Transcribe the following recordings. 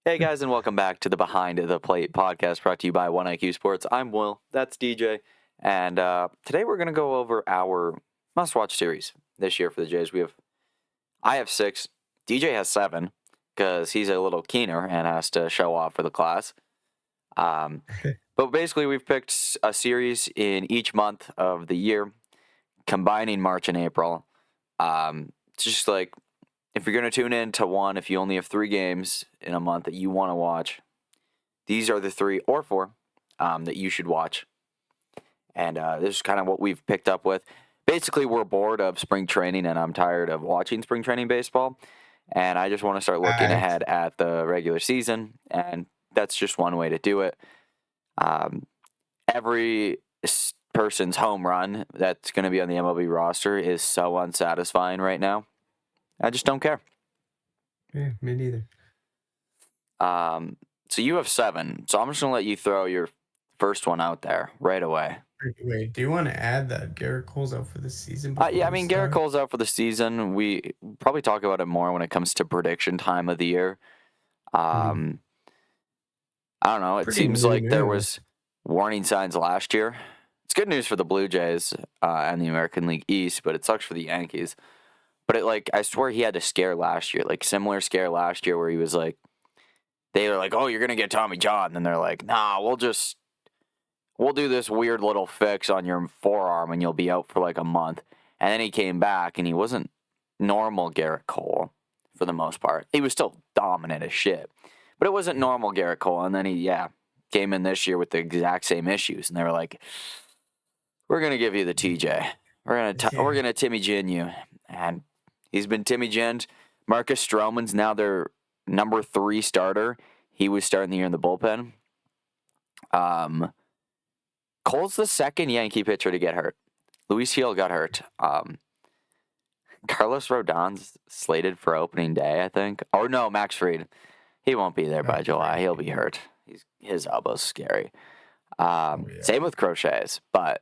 Hey guys, and welcome back to the Behind the Plate podcast brought to you by One IQ Sports. I'm Will, that's DJ, and today we're going to go over our must-watch series this year for the Jays. I have 6, DJ has 7 because he's a little keener and has to show off for the class. But basically, we've picked a series in each month of the year, combining March and April. It's just like if you're going to tune in to one, if you only have 3 games in a month that you want to watch, these are the 3 or 4 that you should watch. And this is kind of what we've picked up with. Basically, we're bored of spring training, and I'm tired of watching spring training baseball. And I just want to start looking Facts. ahead at the regular season, and that's just one way to do it. Every person's home run that's going to be on the MLB roster is so unsatisfying right now. I just don't care. Yeah, me neither. So you have 7. So I'm just gonna let you throw your first one out there right away. Wait, do you want to add that Garrett Cole's out for the season Yeah, before I we mean Garrett start? Cole's out for the season. We probably talk about it more when it comes to prediction time of the year. Mhm. Um, I don't know. It Pretty seems new like there news. was warning signs last year. It's good news for the Blue Jays and the American League East, but it sucks for the Yankees. But I swear he had a scare last year, like similar scare last year where he was like, they were like, "Oh, you're gonna get Tommy John," and they're like, "Nah, we'll do this weird little fix on your forearm and you'll be out for like a month." And then he came back and he wasn't normal Garrett Cole for the most part. He was still dominant as shit, but it wasn't Yeah. normal Garrett Cole. And then he came in this year with the exact same issues. And they were like, we're going to give you the TJ. We're Yeah. going to Timmy Gin you. And he's been Timmy Ginned. Marcus Stroman's now their number 3 starter. He was starting the year in the bullpen. Cole's the second Yankee pitcher to get hurt. Luis Gil got hurt. Carlos Rodon's slated for opening day, I think. Or no, Max Fried. He won't be there by That's July. He'll be crazy. hurt. His elbow's scary. Oh yeah. Same with Crochets, but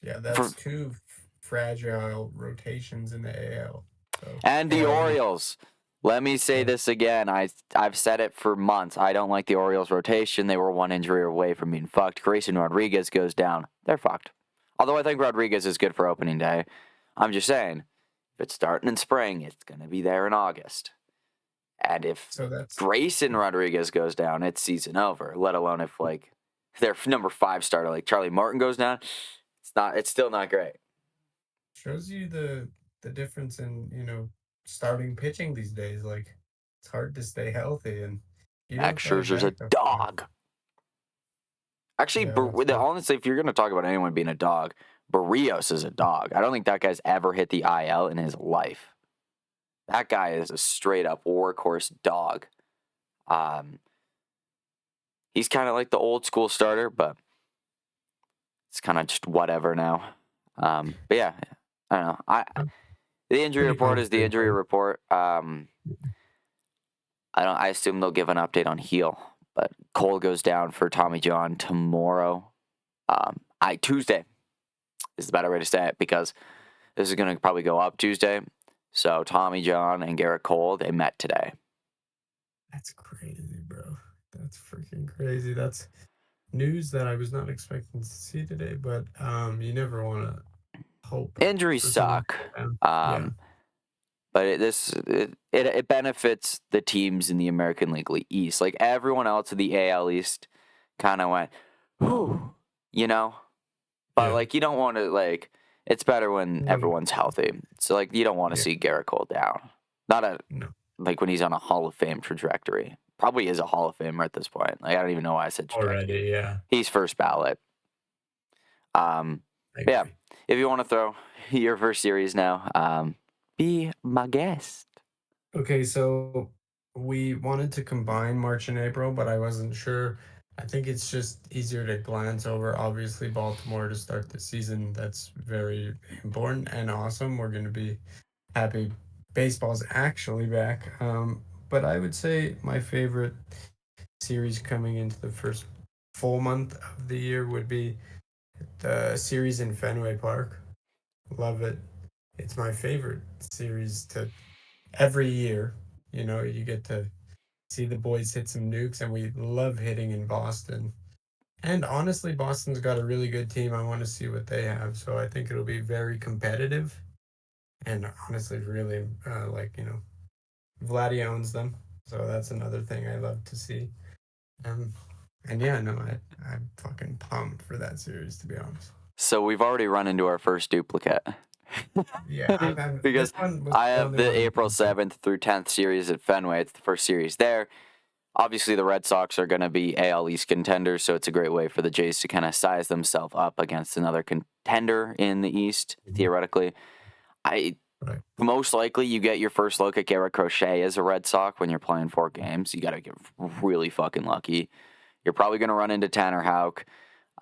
Yeah, for that's two fragile rotations in the AL. So and the AL East. Orioles. Let me say Yeah. this again. I've said it for months. I don't like the Orioles rotation. They were one injury away from being fucked. Grayson Rodriguez goes down. They're fucked. Although I think Rodriguez is good for opening day. I'm just saying, if it's starting in spring, it's going to be there in August. And if So that's Grayson Rodriguez goes down, it's season over. Let alone if like their number 5 starter like Charlie Martin goes down, it's still not great. shows you the difference in, starting pitching these days. Like it's hard to stay healthy and you Max don't play Scherzer's a backup for dog. Actually, yeah, that's right. honestly, if you're going to talk about anyone being a dog, Barrios is a dog. I don't think that guy's ever hit the IL in his life. That guy is a straight up workhorse dog. Um, he's kind of like the old school starter, but it's kind of just whatever now. But yeah, I don't know. I'm The injury pretty report is the confident injury though. report. I assume they'll give an update on Heel, but Cole goes down for Tommy John tomorrow. Tuesday is the better way to say it because this is going to probably go up Tuesday. So Tommy John and Garrett Cole, they met today. That's crazy, bro. That's freaking crazy. That's news that I was not expecting to see today, but you never want to hope Injuries for someone to suck, go down. Yeah. um, but it benefits the teams in the American League East. Like everyone else in the AL East kind of went, whew, you know? But Yeah. like you don't want to like it's better when No. everyone's healthy. So like you don't want to Yeah. see Garrett Cole down. Not a No. like when he's on a Hall of Fame trajectory. Probably is a Hall of Famer at this point. Like I don't even know why I said trajectory. Already, yeah. He's first ballot. Um, I but yeah, agree. if you want to throw your first series now, be my guest. Okay, so we wanted to combine March and April, but I wasn't sure. I think it's just easier to glance over. Obviously, Baltimore to start the season. That's very important and awesome. We're going to be happy baseball's actually back. But I would say my favorite series coming into the first full month of the year would be the series in Fenway Park. Love it. It's my favorite series to every year. You get to see the boys hit some nukes, and we love hitting in Boston. And honestly, Boston's got a really good team. I want to see what they have. So I think it'll be very competitive. And honestly, really, Vladdy owns them. So that's another thing I love to see. Um, and yeah, no, I'm fucking pumped for that series, to be honest. So we've already run into our first duplicate. Yeah, Because this one was I the have only the one. April 7th through 10th series at Fenway. It's the first series there. Obviously, the Red Sox are going to be AL East contenders, so it's a great way for the Jays to kind of size themselves up against another contender in the East, theoretically. Right. Most likely, you get your first look at Garrett Crochet as a Red Sox when you're playing 4 games. You got to get really fucking lucky. You're probably going to run into Tanner Houck.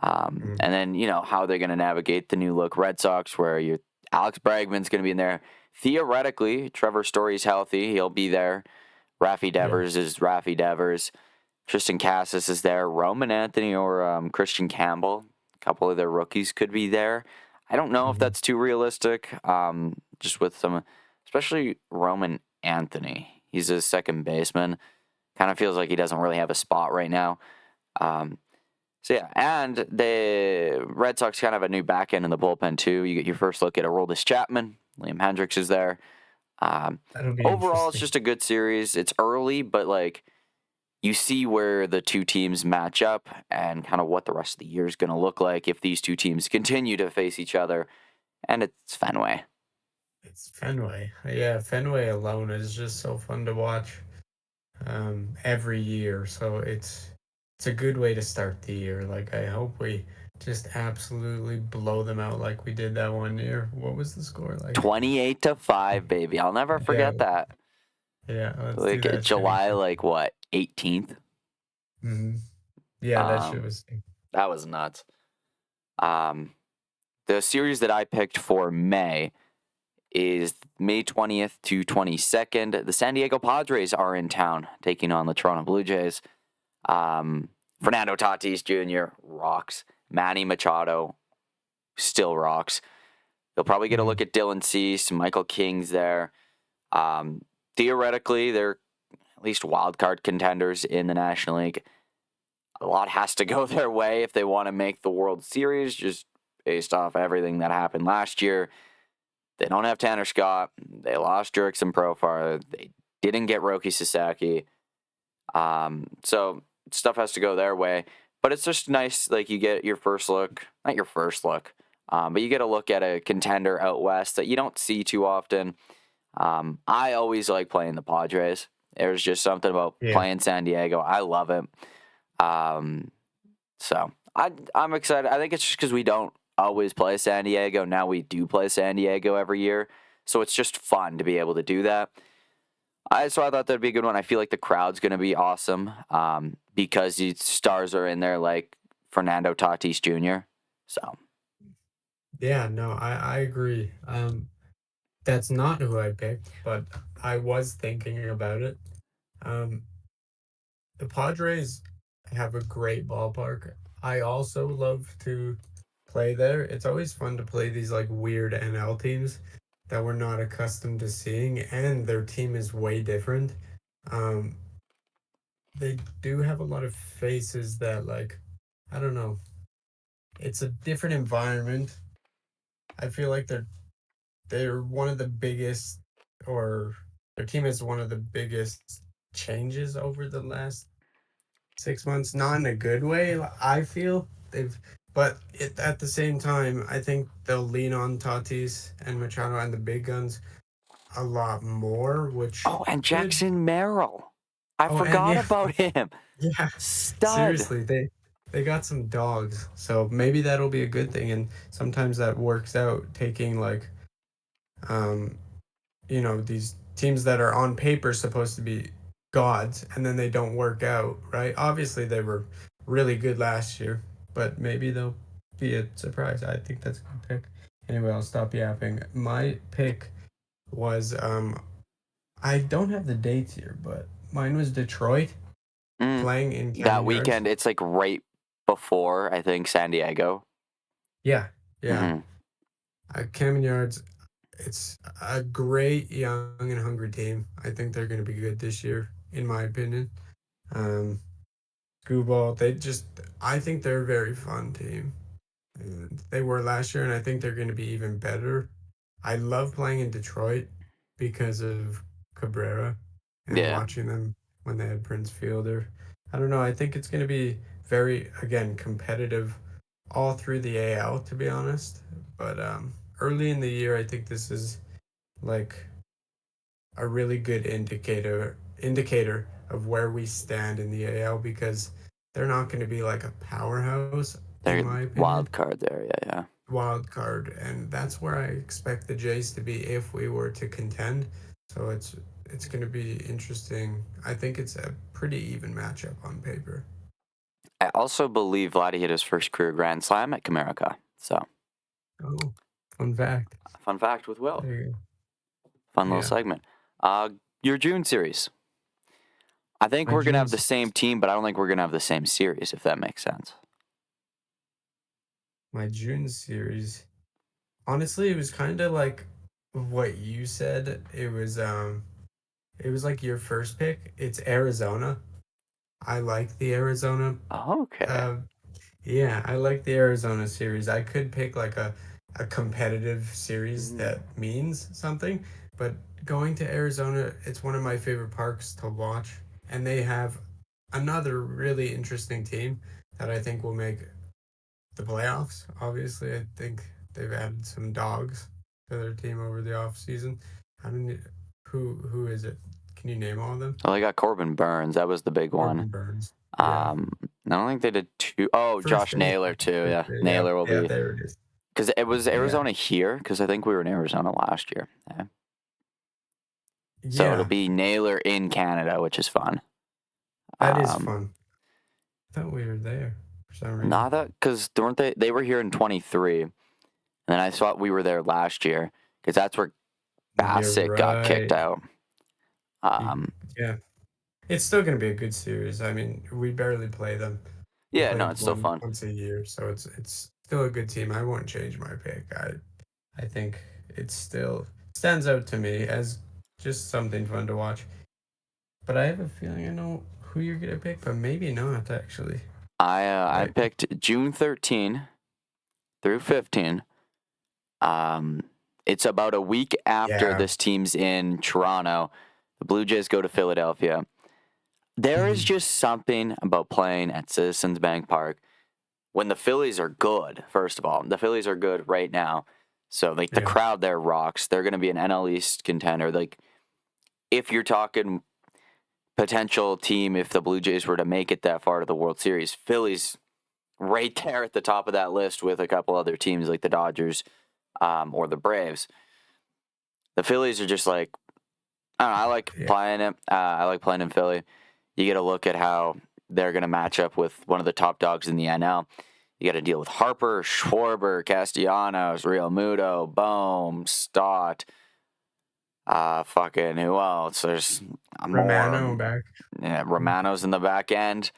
And then, how they're going to navigate the new look Red Sox, where Alex Bregman's going to be in there. Theoretically, Trevor Story's healthy. He'll be there. Rafi Devers is Rafi Devers. Tristan Cassis is there. Roman Anthony or Christian Campbell, a couple of their rookies could be there. I don't know if that's too realistic. Just with some, especially Roman Anthony. He's a second baseman. Kind of feels like he doesn't really have a spot right now. So yeah, and the Red Sox kind of have a new back end in the bullpen too. You get your first look at Aroldis Chapman. Liam Hendricks is there. That'll be Overall, it's interesting. just a good series. It's early, but you see where the two teams match up and kind of what the rest of the year is going to look like if these two teams continue to face each other. And it's Fenway. It's Fenway. Yeah, Fenway alone is just so fun to watch every year. So it's a good way to start the year. Like, I hope we just absolutely blow them out like we did that one year. What was the score like? 28-5, baby. I'll never forget that. Yeah, let's do that. July, 18th? Mm-hmm. Yeah, that shit was. That was nuts. The series that I picked for May is May 20th to 22nd. The San Diego Padres are in town taking on the Toronto Blue Jays. Fernando Tatis Jr. rocks. Manny Machado still rocks. You'll probably get a look at Dylan Cease. Michael King's there. Theoretically, they're at least wild card contenders in the National League. A lot has to go their way if they want to make the World Series, just based off everything that happened last year. They don't have Tanner Scott. They lost Jurickson Profar. They didn't get Roki Sasaki. So stuff has to go their way. But it's just nice, you get your first look. Not your first look, but you get a look at a contender out west that you don't see too often. I always like playing the Padres. There's just something about playing San Diego. I love it. So I'm excited. I think it's just because we don't always play San Diego. Now we do play San Diego every year. So it's just fun to be able to do that. So I thought that'd be a good one. I feel like the crowd's going to be awesome because the stars are in there like Fernando Tatis Jr. So. Yeah, no, I agree. That's not who I picked, but I was thinking about it. The Padres have a great ballpark. I also love to play there. It's always fun to play these weird NL teams that we're not accustomed to seeing, and their team is way different. They do have a lot of faces that I don't know. It's a different environment. I feel like they're one of the biggest, or their team is one of the biggest changes over the last 6 months. Not in a good way, I feel but at the same time, I think they'll lean on Tatis and Machado and the big guns a lot more. And Jackson Merrill, I forgot about him. Yeah, stud. Seriously, they got some dogs, so maybe that'll be a good thing. And sometimes that works out, taking these teams that are on paper supposed to be gods, and then they don't work out, right? Obviously, they were really good last year, but maybe they'll be a surprise. I think that's a good pick. Anyway, I'll stop yapping. My pick was I don't have the dates here, but mine was Detroit playing in Camden that weekend. Yards. It's right before, I think, San Diego. Yeah. Camden Yards. It's a great young and hungry team. I think they're going to be good this year. in my opinion. Um, Skubal, I think they're a very fun team. And they were last year, and I think they're going to be even better. I love playing in Detroit because of Cabrera and Yeah, watching them when they had Prince Fielder. I don't know. I think it's going to be very, again, competitive all through the AL, to be honest. But early in the year, I think this is like a really good indicator of where we stand in the AL because they're not going to be like a powerhouse, in they're my opinion, wild card there. Yeah, yeah. wild card, and that's where I expect the Jays to be if we were to contend. So it's going to be interesting. I think it's a pretty even matchup on paper. I also believe Vladdy hit his first career Grand Slam at Comerica. So, Oh, fun fact. fun fact with Will. There you Fun go. little Yeah, segment. Your June series. I think my we're gonna have the June's same team, but I don't think we're gonna have the same series. If that makes sense. my June series. Honestly, it was kind of like what you said. It was like your first pick. It's Arizona. I like the Arizona. Okay. Uh, yeah, I like the Arizona series. I could pick like a competitive series Mhm. that means something, but going to Arizona, it's one of my favorite parks to watch, and they have another really interesting team that I think will make the playoffs. Obviously, I think they've added some dogs to their team over the off season. I don't who is it? Can you name all of them? Well, they got Corbin Burns. That was the big one. Corbin Burns. Yeah. I don't think they did two. Oh, First Josh base. Naylor too. First Yeah, base. Yeah, Naylor will yeah, be there it is. because it was Yeah. Arizona here because I think we were in Arizona last year. Yeah. So it'll Yeah, be Naylor in Canada, which is fun. that is Um, fun. I thought we were there for some reason. not that because weren't they? They were here in 23, and then I thought we were there last year because that's where You're Bassett got kicked right. out. You, Um, yeah. It's still gonna be a good series. I mean, we barely play them. We yeah, play no, it's still one fun. once a year, so it's still a good team. I won't change my pick. I think it still stands out to me as just something fun to watch. But I have a feeling I know who you're gonna pick, but maybe not actually. I I picked June 13 through 15. Um, it's about a week after yeah. this team's in Toronto. The Blue Jays go to Philadelphia. There is Mhm. just something about playing at Citizens Bank Park when the Phillies are good. First of all, the Phillies are good right now, so like the Yeah. crowd there rocks. They're going to be an NL East contender. Like if you're talking potential team, if the Blue Jays were to make it that far to the World Series, Phillies right there at the top of that list with a couple other teams like the Dodgers or the Braves. The Phillies are just like I don't know. I like Yeah. playing it. I like playing in Philly. You get a look at how they're going to match up with one of the top dogs in the NL. You got to deal with Harper, Schwarber, Castellanos, Real Muto, Bohm, Stott. Fucking who else? There's more. Romano back. Yeah, Romano's in the back end.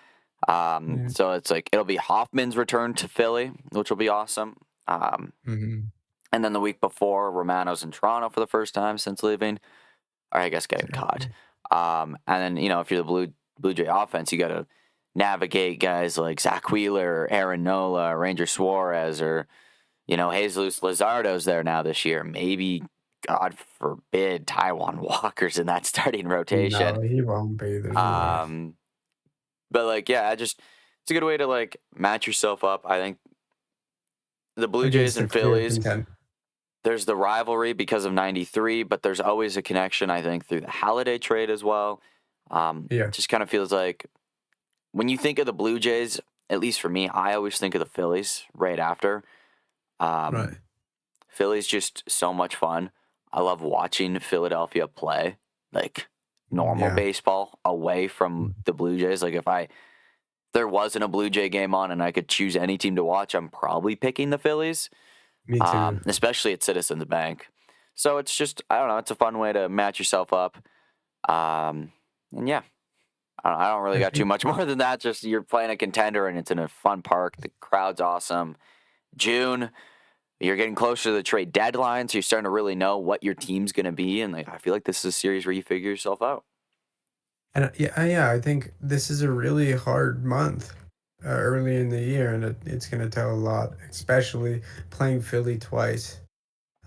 Yeah. So it's like it'll be Hoffman's return to Philly, which will be awesome. Mhm. And then the week before, Romano's in Toronto for the first time since leaving, or I guess getting caught. Exactly. And then if you're the Blue Jay offense, you got to navigate guys like Zach Wheeler, Aaron Nola, Ranger Suarez, or Jesus Luzardo's there now this year. Maybe, God forbid, Taiwan Walker's in that starting rotation. No, he won't be. There's no way. Um, but like, yeah, it's a good way to like match yourself up. I think the Blue Jays Against a and clear Phillies. contender. There's the rivalry because of '93, but there's always a connection. I think through the Halladay trade as well. Yeah. Just kind of feels like when you think of the Blue Jays, at least for me, I always think of the Phillies right after. Right. Philly's just so much fun. I love watching Philadelphia play like normal Yeah. baseball away from the Blue Jays. Like if there wasn't a Blue Jay game on and I could choose any team to watch, I'm probably picking the Phillies, Me too. especially at Citizens Bank. So it's just I don't know. It's a fun way to match yourself up. And yeah, I don't really I got too think much more than that. Just you're playing a contender and it's in a fun park. The crowd's awesome. June, you're getting closer to the trade deadline, so you're starting to really know what your team's going to be. And like, I feel like this is a series where you figure yourself out. And yeah, I think this is a really hard month early in the year, and it's going to tell a lot, especially playing Philly twice.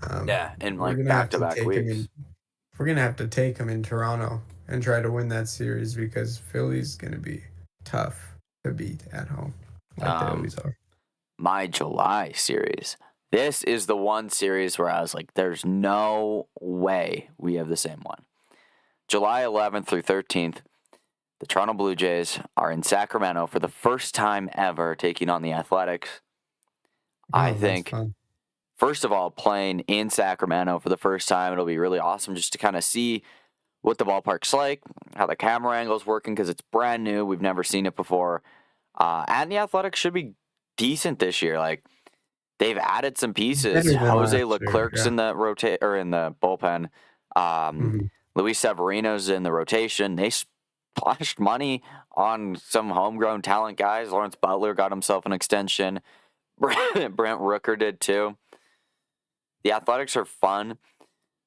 Um, Yeah, in we're like gonna have back to to back take them in. weeks. We're gonna have to take them in Toronto and try to win that series because Philly's gonna be tough to beat at home, like they Um, always are. my July series. This is the one series where I was like, there's no way we have the same one. July 11th through 13th, the Toronto Blue Jays are in Sacramento for the first time ever taking on the Athletics. I Oh, that's think, fun. first of all, playing in Sacramento for the first time, it'll be really awesome just to kind of see what the ballpark's like, how the camera angle's working because it's brand new. We've never seen it before. And the Athletics should be decent this year. Like, they've added some pieces. Better than Jose last year. Leclerc's Yeah. in the in the bullpen. Hmm. Luis Severino's in the rotation. They splashed money on some homegrown talent guys. Lawrence Butler got himself an extension. Brent Rooker did too. The Athletics are fun.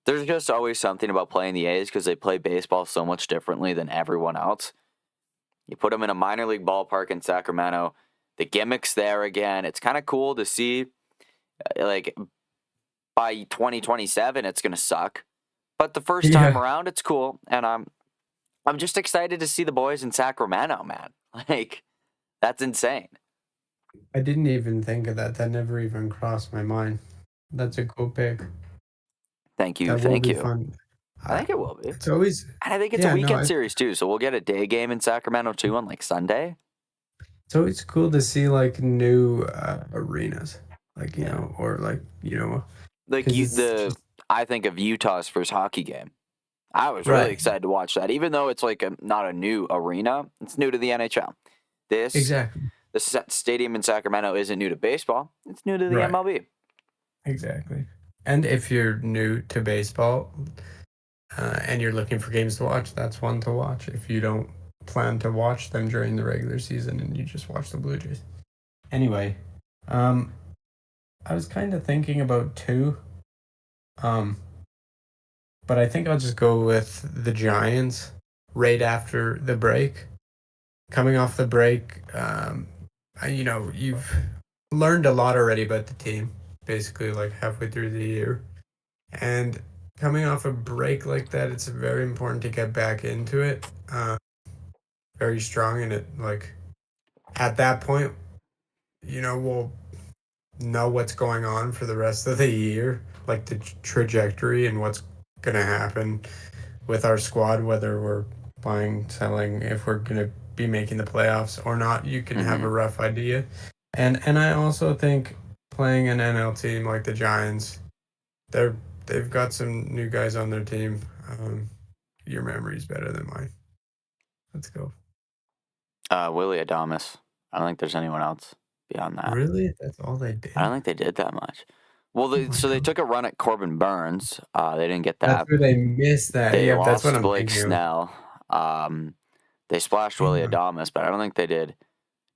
There's just always something about playing the A's because they play baseball so much differently than everyone else. You put them in a minor league ballpark in Sacramento. The gimmick's there again. It's kind of cool to see. Like, by 2027, it's gonna suck. But the first time Yeah. around, it's cool, and I'm just excited to see the boys in Sacramento, man. Like, that's insane. I didn't even think of that. That never even crossed my mind. That's a cool pick. Thank you, That will thank be you. fun. I Uh, think it will be, it's always, and I think it's a yeah, no, weekend series too. So we'll get a day game in Sacramento too on like Sunday. it's always cool to see like new arenas, like Yeah, or like like because you, it's the just I think of Utah's first hockey game. I was really right. excited to watch that, even though it's like not a new arena. It's new to the NHL. This Exactly. the stadium in Sacramento isn't new to baseball. It's new to the Right. MLB. Exactly. And if you're new to baseball and you're looking for games to watch, that's one to watch. If you don't plan to watch them during the regular season and you just watch the Blue Jays. Anyway, um, I was kind of thinking about two, um, but I think I'll just go with the Giants right after the break. Coming off the break, you've learned a lot already about the team, basically like halfway through the year. And coming off a break like that, it's very important to get back into it very strong. And it, like, at that point, we'll know what's going on for the rest of the year, like the trajectory and what's going to happen with our squad, whether we're buying, selling, if we're going to be making the playoffs or not. You can have Mm-hmm. a rough idea. And I also think playing an NL team like the Giants, they're they've got some new guys on their team. Your memory's better than mine. Let's go. Willie Adamas. I don't think there's anyone else beyond that. Really? That's all they I don't did? think they did that much. Well, Oh my so they god. took a run at Corbin Burns. They didn't get That's that. where they missed that. They Yep, that's what lost I'm Blake thinking of. Snell. Um, they splashed Hang Willie on. Adamas, but I don't think they did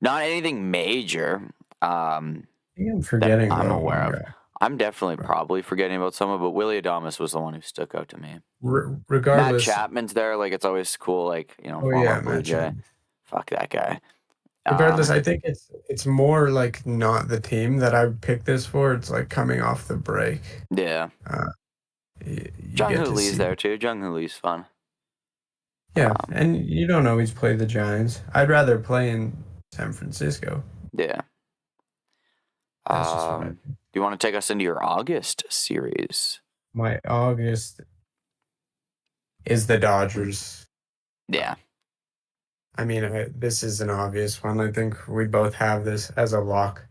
not anything major I think I'm that forgetting I'm about aware one of. guy. I'm definitely probably forgetting about someone, but Willie Adamas was the one who stuck out to me. Matt Regardless, Chapman's there. Like, it's always cool. Like, oh former yeah, Blue Matt Jay. Chapman. Fuck that guy. Regardless, Um, I think it's more like not the team that I picked this for. It's like coming off the break. yeah. Uh, you Jung get Hoo to Lee's see. there too. Jung Hoo Lee's fun. Yeah, Um, and you don't always play the Giants. I'd rather play in San Francisco. yeah. That's just what I Do think. you want to take us into your August series? My August is the Dodgers. Yeah. I mean, this is an obvious one. I think we both have this as a lock.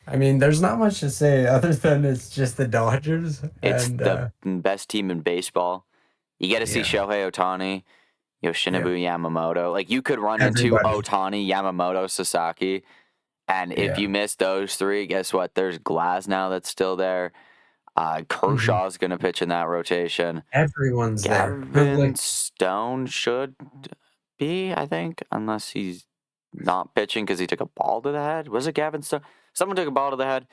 I mean, there's not much to say other than it's just the Dodgers, It's and the best team in baseball. You get to see yeah, Shohei Ohtani, yeah, Yoshinobu Yamamoto. Like, you could run into everybody, Ohtani, Yamamoto, Sasaki. And if yeah, you miss those three, guess what? There's Glasnow that's still there. hmm, Kershaw's going to pitch in that rotation. everyone's there. But Gavin like, Stone should be, I think, unless he's not pitching because he took a ball to the head. Was it Gavin Stone? Someone took a ball to the head.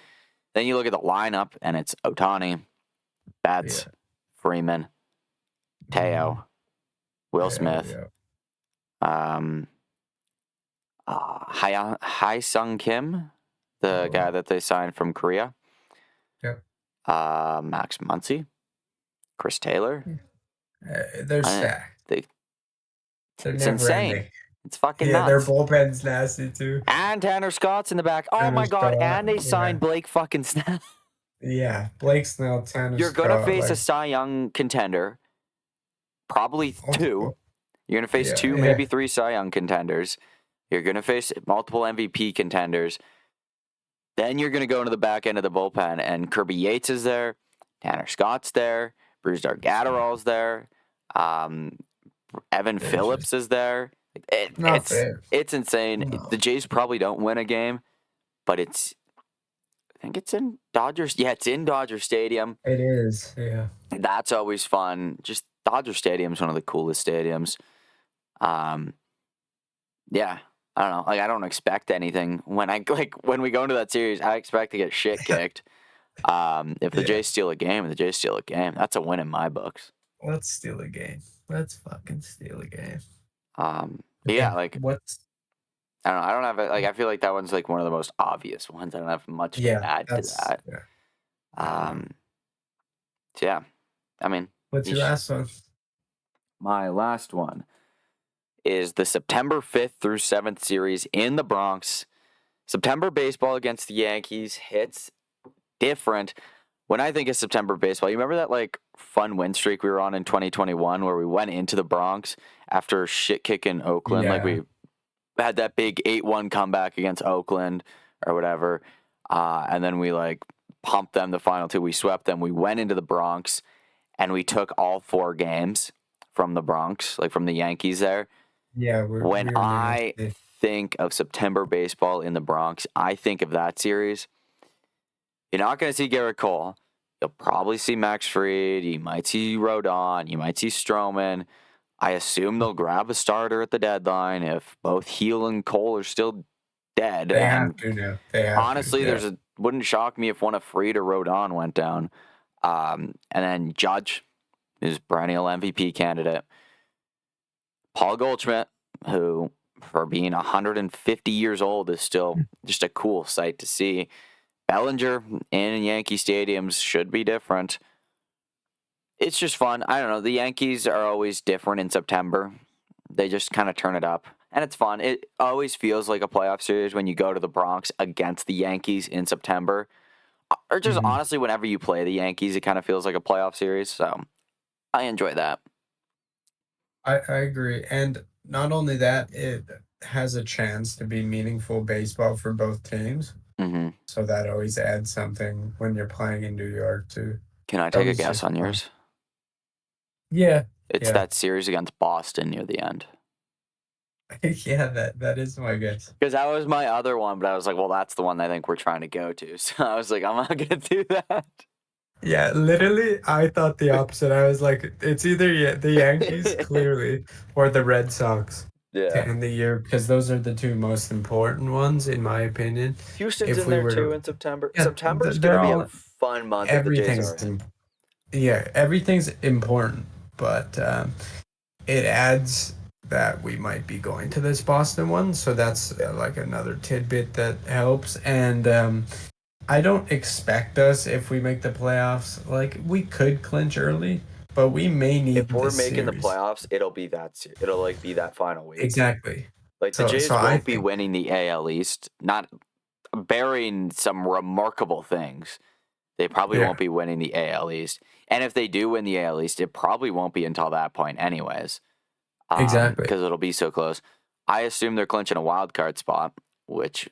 Then you look at the lineup, and it's Ohtani, yeah, Betts, Freeman, hmm, Teo, Will yeah, Smith, yeah, Um, Hai Sung Kim, the guy that they signed from Korea. Yep. Max Muncy, Chris Taylor. They're I- stacked. They're It's never insane. ending. It's fucking Yeah, their nuts. bullpen's nasty too. And Tanner Scott's in the back. Oh Tanner my god! Scott, And they signed yeah. Blake fucking Snell. Yeah, Blake Snell, Tanner You're gonna Scott, face a like Cy Young contender, probably two. multiple. You're gonna face Yeah, two, yeah. maybe three Cy Young contenders. You're gonna face multiple MVP contenders. Then you're gonna go into the back end of the bullpen, and Kirby Yates is there, Tanner Scott's there, Brusdar Gatterall's there, Evan It's Phillips is there. Not fair. It's insane. No. The Jays probably don't win a game, but I think it's in Dodgers. Yeah, it's in Dodger Stadium. It is, yeah. That's always fun. Just Dodger Stadium's one of the coolest stadiums. Yeah, I don't know. Like, I don't expect anything when we go into that series. I expect to get shit kicked. If the Yeah. Jays steal a game, that's a win in my books. Let's steal a game. Let's fucking steal a game. But yeah, like what's I don't know. I don't have I feel like that one's like one of the most obvious ones. I don't have much to yeah, add to that's that. yeah. So yeah, I mean, What's your last one? my last one is the September 5th through 7th series in the Bronx. September baseball against the Yankees hits different. When I think of September baseball, you remember that like fun win streak we were on in 2021 where we went into the Bronx after shit kicking Oakland? Like we had that big 8-1 comeback against Oakland or whatever. And then we like pumped them the final two. We swept them. We went into the Bronx and we took all 4 games from the Bronx, like from the Yankees there. Yeah, When I think of September baseball in the Bronx, I think of that series. You're not going to see Garrett Cole. You'll probably see Max Fried. You might see Rodon. You might see Stroman. I assume they'll grab a starter at the deadline if both Heel and Cole are still dead. They have to now. Honestly, wouldn't shock me if one of Fried or Rodon went down. And then Judge is perennial MVP candidate. Paul Goldschmidt, who for being 150 years old is still just a cool sight to see. Bellinger in Yankee stadiums should be different. It's just fun. I don't know. The Yankees are always different in September. They just kind of turn it up. And it's fun. It always feels like a playoff series when you go to the Bronx against the Yankees in September. Or just honestly, whenever you play the Yankees, it kind of feels like a playoff series. So I enjoy that. I agree. And not only that, it has a chance to be meaningful baseball for both teams. Mm-hmm. So that always adds something when you're playing in New York, too. Can I take a guess on yours? Yeah. It's that series against Boston near the end. Yeah, that is my guess. Because that was my other one, but I was like, well, that's the one I think we're trying to go to. So I was like, I'm not going to do that. Yeah, literally, I thought the opposite. I was like, it's either the Yankees, clearly, or the Red Sox to end the year, because those are the two most important ones, in my opinion. Houston's in there, too, in September. Yeah, September's going to be a fun month if the Jays are. Everything's important, but it adds that we might be going to this Boston one, so that's like another tidbit that helps. And I don't expect us, if we make the playoffs, like we could clinch early, but we may need. If we're making the playoffs, it'll be that. It'll like be that final week. Exactly. Like the Jays won't be winning the AL East, not bearing some remarkable things. They probably won't be winning the AL East, and if they do win the AL East, it probably won't be until that point, anyways. Exactly, because it'll be so close. I assume they're clinching a wild card spot, which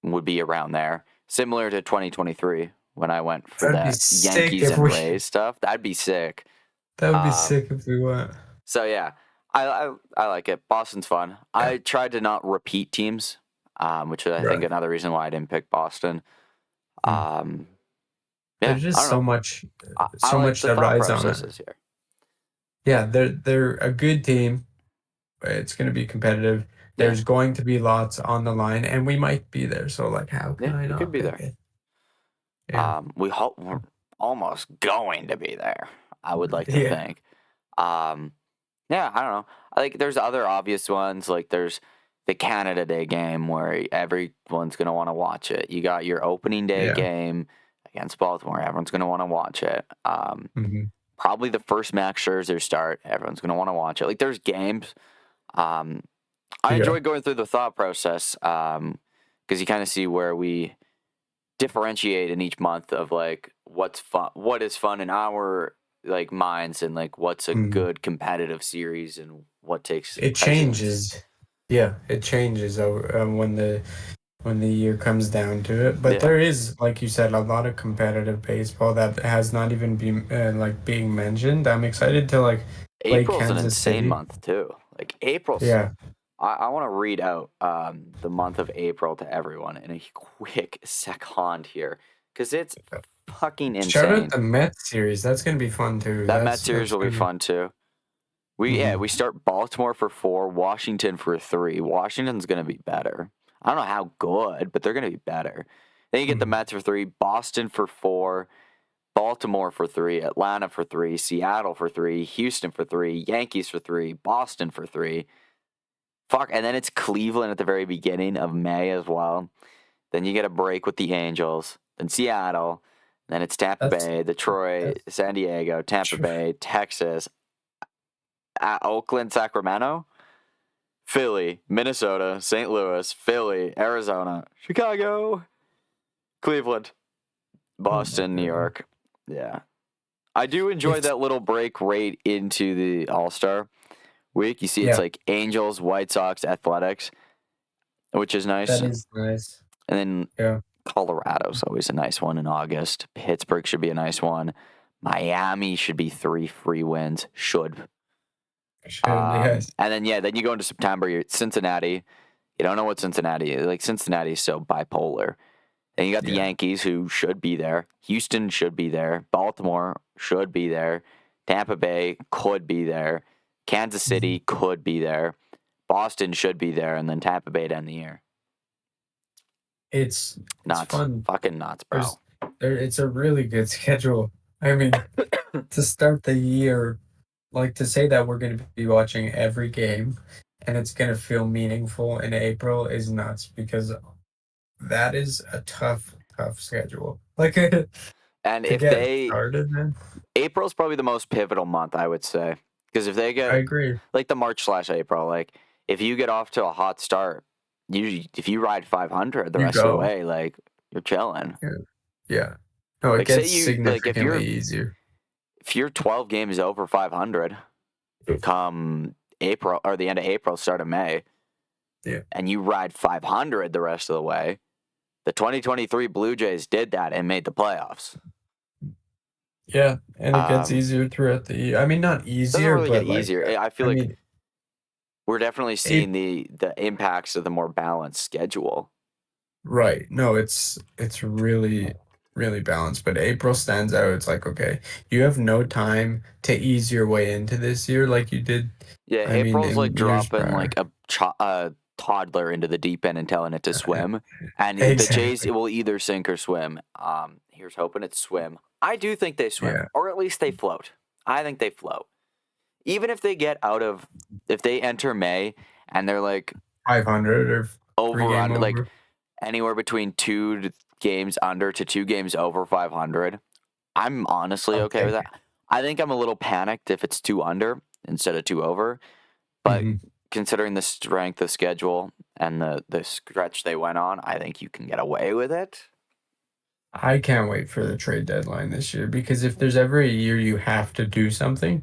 would be around there. Similar to 2023 when I went for that Yankees and Rays stuff. That'd be sick. That would be sick if we went. So yeah, I like it. Boston's fun. Yeah. I tried to not repeat teams, which is I think another reason why I didn't pick Boston. There's just so much that rides on it. Here. Yeah, they're a good team. It's going to be competitive. There's going to be lots on the line, and we might be there. So, like, how can I not? We could be there. It? Yeah. We're almost going to be there. I would like to think. I don't know. Like, there's other obvious ones. Like, there's the Canada Day game where everyone's going to want to watch it. You got your opening day Yeah. game against Baltimore. Everyone's going to want to watch it. Hmm. Probably the first Max Scherzer start. Everyone's going to want to watch it. Like, there's games. I Yeah. enjoy going through the thought process because you kind of see where we differentiate in each month of like what's fun, what is fun in our like minds, and like what's a Mm. good competitive series and what takes It precedence. changes. Yeah, it changes over when the year comes down to it. But Yeah. there is, like you said, a lot of competitive baseball that has not even been like being mentioned. I'm excited to like play April's an Kansas insane City. month too. Like April's, Yeah, I want to read out the month of April to everyone in a quick second here because it's fucking shout out insane. the Mets series. That's gonna be fun too. That Met series That's will be gonna be. fun too. Mhm. We start Baltimore for 4, Washington for 3. Washington's gonna be better. I don't know how good, but they're gonna be better. Then you get the Mhm. Mets for 3, Boston for 4, Baltimore for 3, Atlanta for 3, Seattle for 3, Houston for 3, Yankees for 3, Boston for 3. Fuck, and then it's Cleveland at the very beginning of May as well. Then you get a break with the Angels, then Seattle, then it's Tampa That's Bay, Detroit, that's San Diego, Tampa Bay, Texas, Oakland, Sacramento, Philly, Minnesota, St. Louis, Philly, Arizona, Chicago, Cleveland, oh my Boston, New god. York. Yeah. I do enjoy It's that little break right into the All-Star week. You see it's yeah, like Angels, White Sox, Athletics, which is nice. that is nice. And then Yeah. Colorado's always a nice one in August. Pittsburgh should be a nice one. Miami should be 3 free wins. Should. Should, yes. And then then you go into September. You're at Cincinnati. You don't know what Cincinnati is. Like Cincinnati is so bipolar. Then you got the Yeah. Yankees who should be there. Houston should be there. Baltimore should be there. Tampa Bay could be there. Kansas City could be there. Boston should be there, and then Tampa Bay to end the year. It's Nuts. fun. Fucking nuts, bro. It's a really good schedule. I mean, to start the year, like to say that we're going to be watching every game and it's going to feel meaningful in April is nuts because that is a tough schedule. Like to And if get started, man. April's probably the most pivotal month, I would say. Because if they I get, agree. like the March/April, like if you get off to a hot start, if you ride 500 the You rest of the go. way, like you're chilling. Yeah. Yeah. No, it Like say gets if significantly easier. you're 12 games over 500 come April or the end of April, start of May, Yeah. and you ride 500 the rest of the way, the 2023 Blue Jays did that and made the playoffs. Yeah, and it gets Um, easier throughout the year. I mean, not doesn't easier, really get but like, easier. I feel I like mean, we're definitely it seeing the impacts of the more balanced schedule. right. No, it's really balanced, but April stands out. It's like, okay, you have no time to ease your way into this year like you did, Yeah, I mean, April's like in years dropping like prior. a toddler into the deep end and telling it to swim, and the Jays Exactly. it will either sink or swim. Here's hoping it's swim. I do think they swim, Yeah. or at least they float. I think they float. Even if they get out of, if they enter May and they're like 500 or three over game under, like over. anywhere between games under to 2 games over 500, I'm honestly I'll okay with take that. I think I'm a little panicked if it's 2 under instead of 2 over, it. but considering the strength of schedule and the stretch they went on, I think you can get away with it. I can't wait for the trade deadline this year because if there's ever a year you have to do something,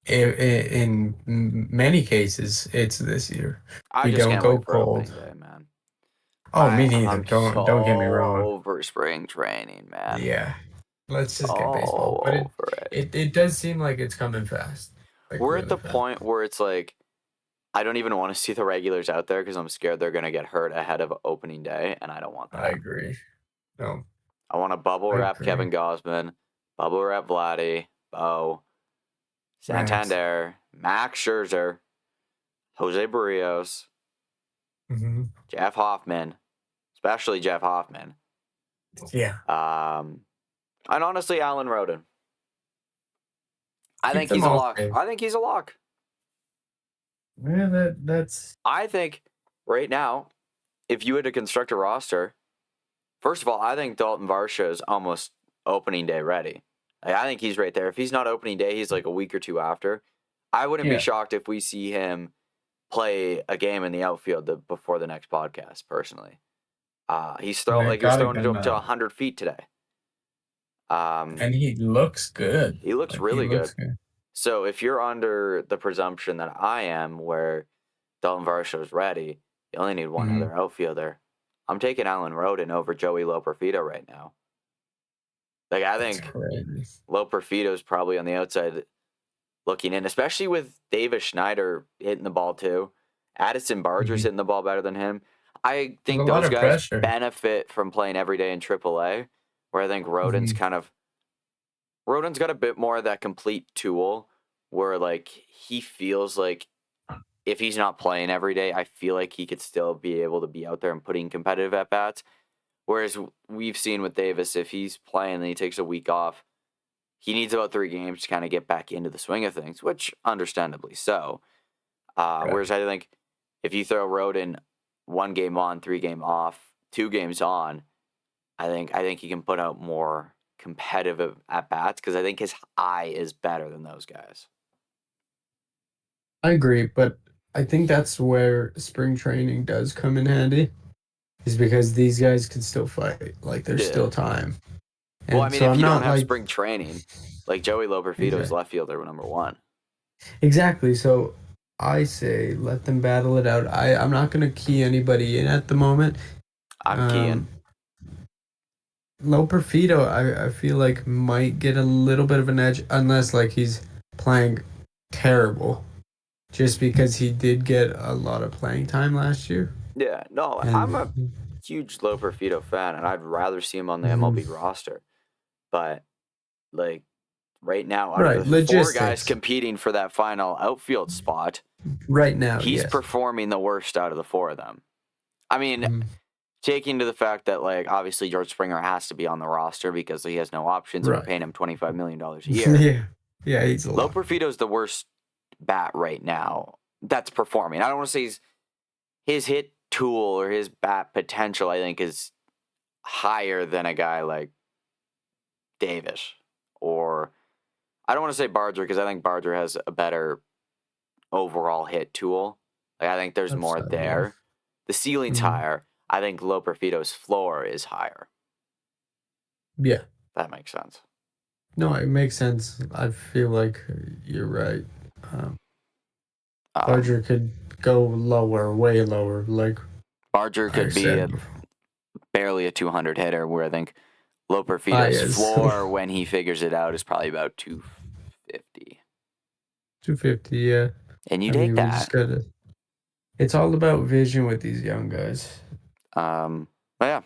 in many cases, it's this year. I We just don't can't go wait for cold. opening day, man. Oh, me neither. I'm Don't get me so wrong. over spring training, man. Yeah. Let's So just get baseball. But over it. it does seem like it's coming fast. Like We're at really the fast. point where it's like I don't even want to see the regulars out there because I'm scared they're gonna get hurt ahead of opening day, and I don't want I that. agree. No, I want to bubble I wrap agree. Kevin Gosman, bubble wrap Vladdy, Bo, Max. Santander, Max Scherzer, Jose Barrios, Hmm. Jeff Hoffman, especially Jeff Hoffman, Yeah. and honestly Alan Roden. I Keep think them he's a all lock. safe. I think he's a lock. Yeah, that's I think right now, if you had to construct a roster, first of all, I think Dalton Varsho is almost opening day ready. Like, I think he's right there. If he's not opening day, he's like a week or two after. I wouldn't be yeah. shocked if we see him play a game in the outfield before the next podcast. Personally, he's I he was gotta throwing give it him up to that. 100 feet today. And he looks good. He looks Like he really looks good. good. So if you're under the presumption that I am, where Dalton Varsho is ready, you only need one Mhm. other outfielder. I'm taking Alan Roden over Joey Loperfido right now. Like, I That's think crazy. Loperfido is probably on the outside looking in, especially with Davis Schneider hitting the ball too. Addison Barger's Mhm. hitting the ball better than him. I There's a think lot those of guys pressure. benefit from playing every day in AAA, where I think Mhm. Rodon's got a bit more of that complete tool where like he feels like if he's not playing every day, I feel like he could still be able to be out there and putting competitive at bats. Whereas we've seen with Davis, if he's playing and he takes a week off, he needs about 3 games to kind of get back into the swing of things, which understandably so. Right. Whereas I think if you throw Roden 1 game on, 3 game off, 2 games on, I think he can put out more competitive at bats because I think his eye is better than those guys. I agree, but I think that's where spring training does come in handy, is because these guys can still fight. Like there's Yeah. still time. Well, I And mean, so if I'm you don't not have like spring training, like Joey Loperfido is exactly. left fielder number one. Exactly. So I say let them battle it out. I'm not gonna key anybody in at the moment. I'm keying. Um Low Perfido, I feel like might get a little bit of an edge unless like he's playing terrible. Just because he did get a lot of playing time last year. Yeah, no, And I'm a huge Loperfido fan, and I'd rather see him on the mhm. MLB roster. But like right now, out of Right, the 4 guys logistics. competing for that final outfield spot, Right now, he's yes. performing the worst out of the 4 of them. I mean, Mhm. taking to the fact that like obviously George Springer has to be on the roster because he has no options. We're Right. paying him $25 million a year. Yeah. Yeah, he's a lot. Loperfido's the worst bat right now that's performing. I don't want to say his hit tool or his bat potential, I think, is higher than a guy like Davis. Or I don't want to say Barger because I think Barger has a better overall hit tool. Like, I think there's more Upside, yeah. there. The ceiling's Mhm. higher. I think Loperfido's floor is higher. Yeah. That makes sense. No, it makes sense. I feel like you're right. Um, Barger could go lower, way lower, like Barger I could be said before. barely a 200 hitter, where I think Loperfido's Bias. floor, when he figures it out, is probably about 250. 250, yeah. And you I take mean, we just that. gotta. It's all about vision with these young guys. But yeah.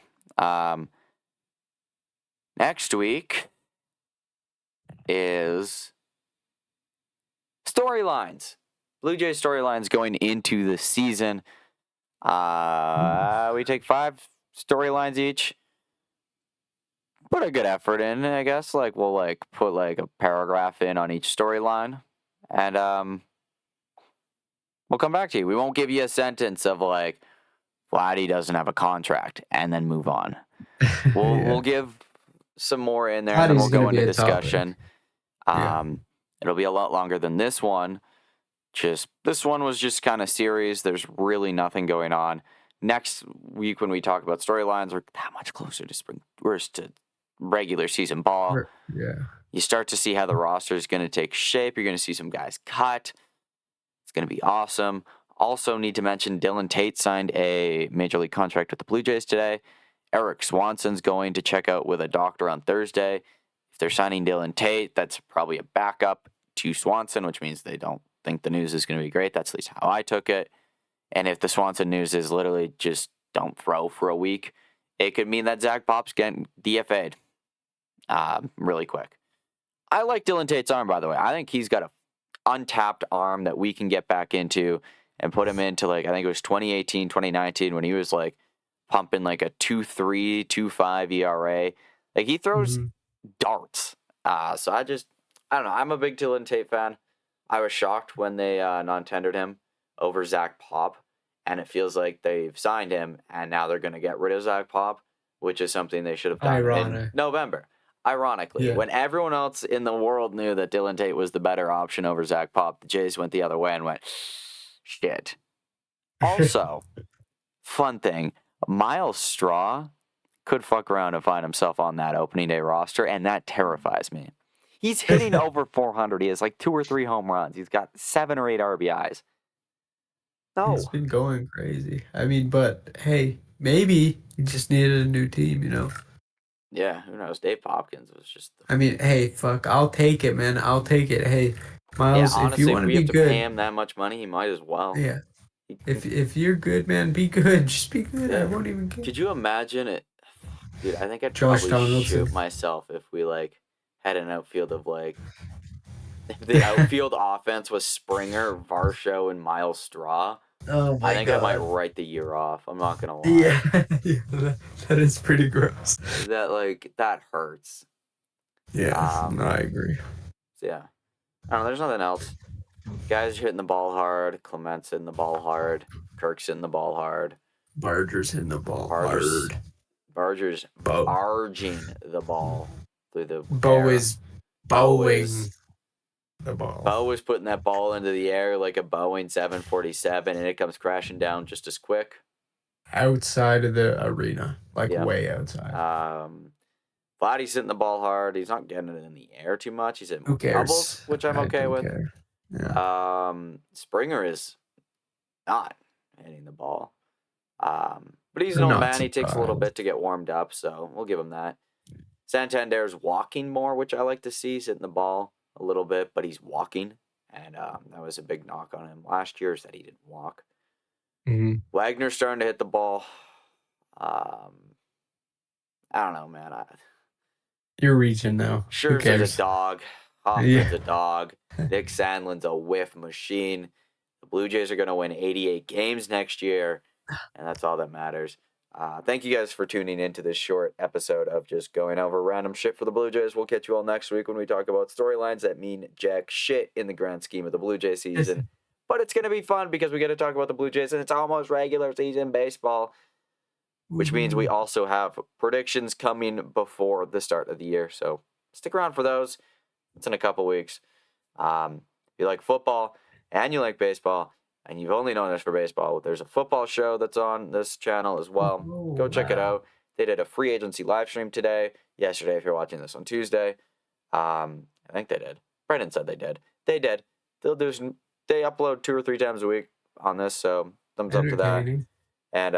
Next week is storylines. Blue Jays storylines going into the season. We take 5 storylines each. Put a good effort in, I guess. Like we'll put like a paragraph in on each storyline, and we'll come back to you. We won't give you a sentence of like Vladdy doesn't have a contract and then move on. We'll Yeah. give some more in there, and then Patty's we'll go gonna be into a topic. discussion. Yeah. It'll be a lot longer than this one. This one was just kind of series. There's really nothing going on. Next week when we talk about storylines, we're that much closer to to regular season ball. Yeah. You start to see how the roster is going to take shape. You're going to see some guys cut. It's going to be awesome. Also, need to mention Dylan Tate signed a major league contract with the Blue Jays today. Eric Swanson's going to check out with a doctor on Thursday. If they're signing Dylan Tate, that's probably a backup to Swanson, which means they don't think the news is going to be great. That's at least how I took it. And if the Swanson news is literally just don't throw for a week, it could mean that Zach Pop's getting DFA'd really quick. I like Dylan Tate's arm, by the way. I think he's got a untapped arm that we can get back into and put him into, like, I think it was 2018, 2019 when he was like pumping like a 2.3, 2.5 ERA. Like, he throws Mhm. darts. So I don't know. I'm a big Dylan Tate fan. I was shocked when they non-tendered him. over Zach Pop, and it feels like they've signed him, and now they're going to get rid of Zach Pop, which is something they should have done in Ironic. November. Ironically, Yeah. when everyone else in the world knew that Dylan Tate was the better option over Zach Pop, the Jays went the other way and went, shit. Also, fun thing, Miles Straw could fuck around and find himself on that opening day roster, and that terrifies me. He's hitting over 400. He has like 2 or 3 home runs. He's got 7 or 8 RBIs. No. He's been going crazy. I mean, but hey, maybe he just needed a new team, you know? Yeah, who knows? Dave Hopkins was just. I mean, hey, fuck, I'll take it, man. I'll take it. Hey, Miles, honestly, if you want to we be have to good, pay him that much money, he might as well. yeah. If you're good, man, be good. Just be good. Yeah. I won't even care. Could you imagine it? Dude, I think I'd Josh probably Donaldson. shoot myself if we like had an outfield of like if the outfield offense was Springer, Varsho, and Miles Straw. Oh my I think God. I might write the year off. I'm not gonna lie. Yeah, that is pretty gross. That hurts. Yeah, no, I agree. So yeah, I don't know. There's nothing else. Guys are hitting the ball hard. Clement's hitting the ball hard. Kirk's hitting the ball hard. Barger's hitting the ball hard. Barger's barging the ball through the Bo air. is bowing the ball. Bo was putting that ball into the air like a Boeing 747, and it comes crashing down just as quick. Outside of the arena, like Yeah. way outside. Vladdy's hitting the ball hard. He's not getting it in the air too much. He's hitting Who cares? doubles, which I'm okay don't with. care. Yeah. Springer is not hitting the ball. But he's an old man. He takes a little bit to get warmed up, so we'll give him that. Santander's walking more, which I like to see. He's hitting the ball a little bit, but he's walking. And that was a big knock on him last year, is that he didn't walk. Mm-hmm. Wagner's starting to hit the ball. I don't know, man. You're reaching now. Scherzer's a dog. Hoffman's a dog. Nick Sandlin's a whiff machine. The Blue Jays are going to win 88 games next year, and that's all that matters. Thank you guys for tuning into this short episode of just going over random shit for the Blue Jays. We'll catch you all next week when we talk about storylines that mean jack shit in the grand scheme of the Blue Jay season. But it's going to be fun because we get to talk about the Blue Jays, and it's almost regular season baseball, which means we also have predictions coming before the start of the year. So stick around for those. It's in a couple weeks. If you like football and you like baseball, and you've only known us for baseball, there's a football show that's on this channel as well. Go check it out. They did a free agency live stream yesterday, if you're watching this on Tuesday. I think they did. Brendan said they did. They did. They upload 2 or 3 times a week on this, so thumbs up to that. And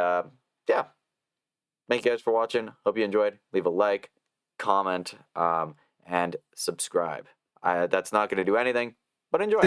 yeah, thank you guys for watching. Hope you enjoyed. Leave a like, comment, and subscribe. That's not going to do anything, but enjoy.